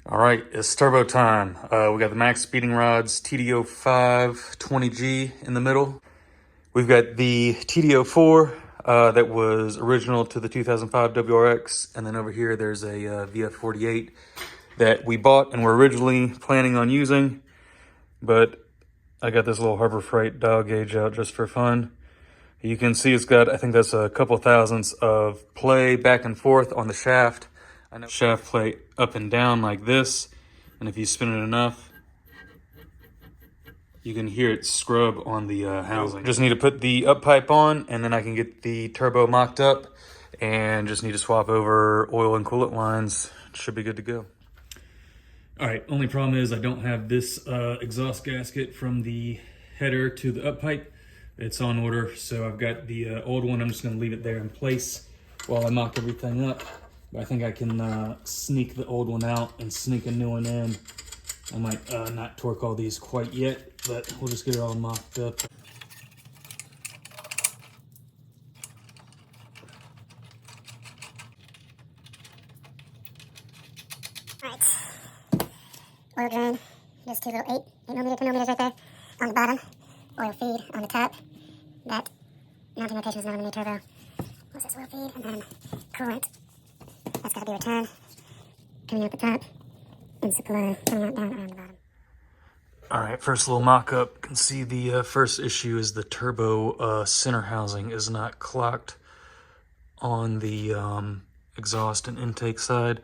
All right, it's turbo time. We got the MaxSpeedingRods TDO5 20G in the middle. We've got the TDO4 that was original to the 2005 WRX, and then over here there's a VF48 that we bought and were originally planning on using, but I got this little Harbor Freight dial gauge out just for fun. You can see it's got, I think that's a couple thousandths of play back and forth on the shaft. I know shaft play up and down like this, and if you spin it enough, you can hear it scrub on the housing. Just need to put the up pipe on, and then I can get the turbo mocked up, and just need to swap over oil and coolant lines. Should be good to go. All right, only problem is I don't have this exhaust gasket from the header to the up pipe. It's on order, so I've got the old one. I'm just gonna leave it there in place while I mock everything up. But I think I can sneak the old one out and sneak a new one in. I might not torque all these quite yet, but we'll just get it all mocked up. All right, oil drain, just two little 8mm canometers right there on the bottom, oil feed on the top. That mounting location is not on the new turbo. What's this oil feed? And then coolant. That's got to be returned. Coming out the top. And supply coming out down around the bottom. All right, first little mock-up. You can see the first issue is the turbo center housing is not clocked on the exhaust and intake side.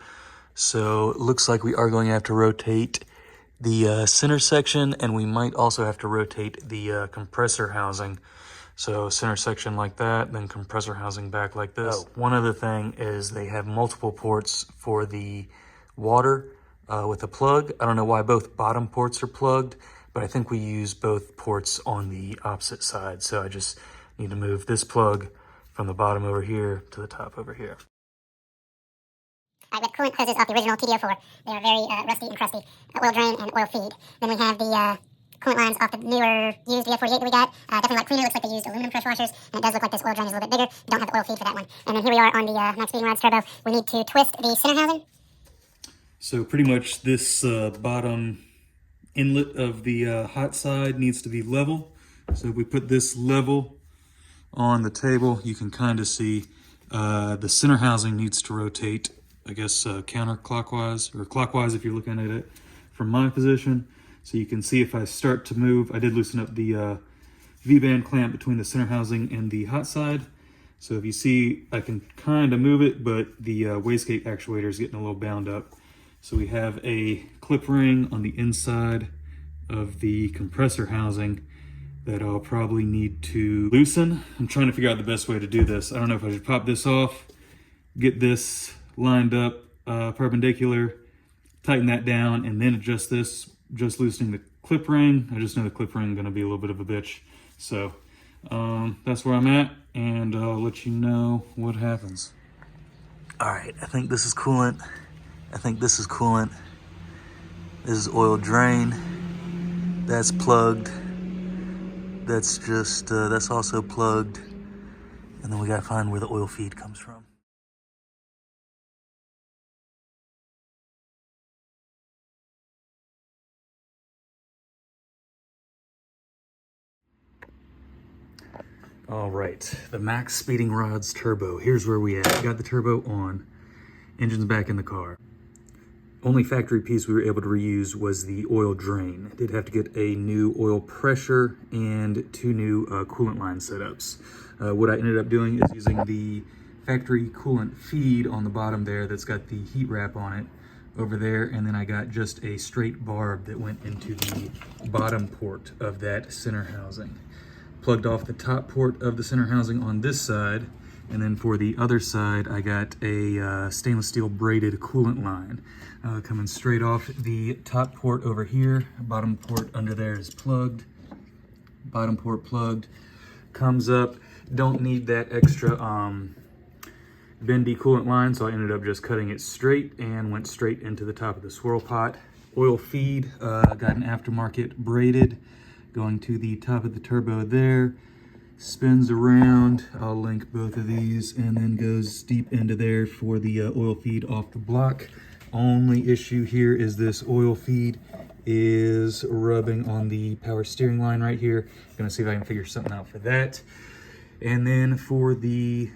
So it looks like we are going to have to rotate the center section, and we might also have to rotate the compressor housing. So center section like that, then compressor housing back like this. Oh, one other thing is they have multiple ports for the water with a plug. I don't know why both bottom ports are plugged, but I think we use both ports on the opposite side. So I just need to move this plug from the bottom over here to the top over here. All right, we have coolant hoses off the original TDO4. They are very rusty and crusty. Oil drain and oil feed. Then we have the coolant lines off the newer used VF48 that we got. Definitely a lot cleaner. Looks like they used aluminum pressure washers, and it does look like this oil drain is a little bit bigger. We don't have the oil feed for that one. And then here we are on the MaxSpeedingRods turbo. We need to twist the center housing. So pretty much this bottom inlet of the hot side needs to be level. So if we put this level on the table, you can kind of see the center housing needs to rotate, I guess, counterclockwise or clockwise if you're looking at it from my position. So you can see if I start to move, I did loosen up the V-band clamp between the center housing and the hot side. So if you see, I can kind of move it, but the wastegate actuator is getting a little bound up. So we have a clip ring on the inside of the compressor housing that I'll probably need to loosen. I'm trying to figure out the best way to do this. I don't know if I should pop this off, get this lined up perpendicular, tighten that down, and then adjust this, just loosening the clip ring. I just know the clip ring is gonna be a little bit of a bitch. So that's where I'm at, and I'll let you know what happens. All right, I think this is coolant. I think this is coolant. This is oil drain. That's plugged. That's just, that's also plugged. And then we gotta find where the oil feed comes from. All right, the MaxSpeedingRods turbo. Here's where we at. Got the turbo on. Engine's back in the car. Only factory piece we were able to reuse was the oil drain. Did have to get a new oil pressure and 2 new coolant line setups. What I ended up doing is using the factory coolant feed on the bottom there that's got the heat wrap on it over there, and then I got just a straight barb that went into the bottom port of that center housing. Plugged off the top port of the center housing on this side, and then for the other side, I got a stainless steel braided coolant line coming straight off the top port over here. Bottom port under there is plugged. Bottom port plugged. Comes up. Don't need that extra bendy coolant line, so I ended up just cutting it straight and went straight into the top of the swirl pot. Oil feed, got an aftermarket braided going to the top of the turbo there. Spins around, I'll link both of these, and then goes deep into there for the oil feed off the block. Only issue here is this oil feed is rubbing on the power steering line right here. Gonna see if I can figure something out for that. And then for the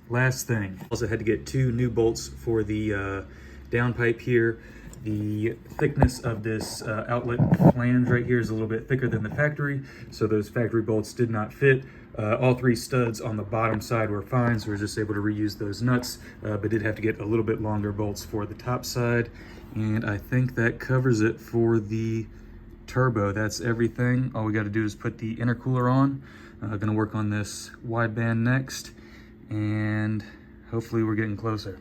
last thing, also had to get 2 new bolts for the downpipe here. The thickness of this outlet flange right here is a little bit thicker than the factory, so those factory bolts did not fit. All 3 studs on the bottom side were fine, so we're just able to reuse those nuts, but did have to get a little bit longer bolts for the top side. And I think that covers it for the turbo. That's everything. All we got to do is put the intercooler on. Gonna work on this wideband next, and hopefully we're getting closer.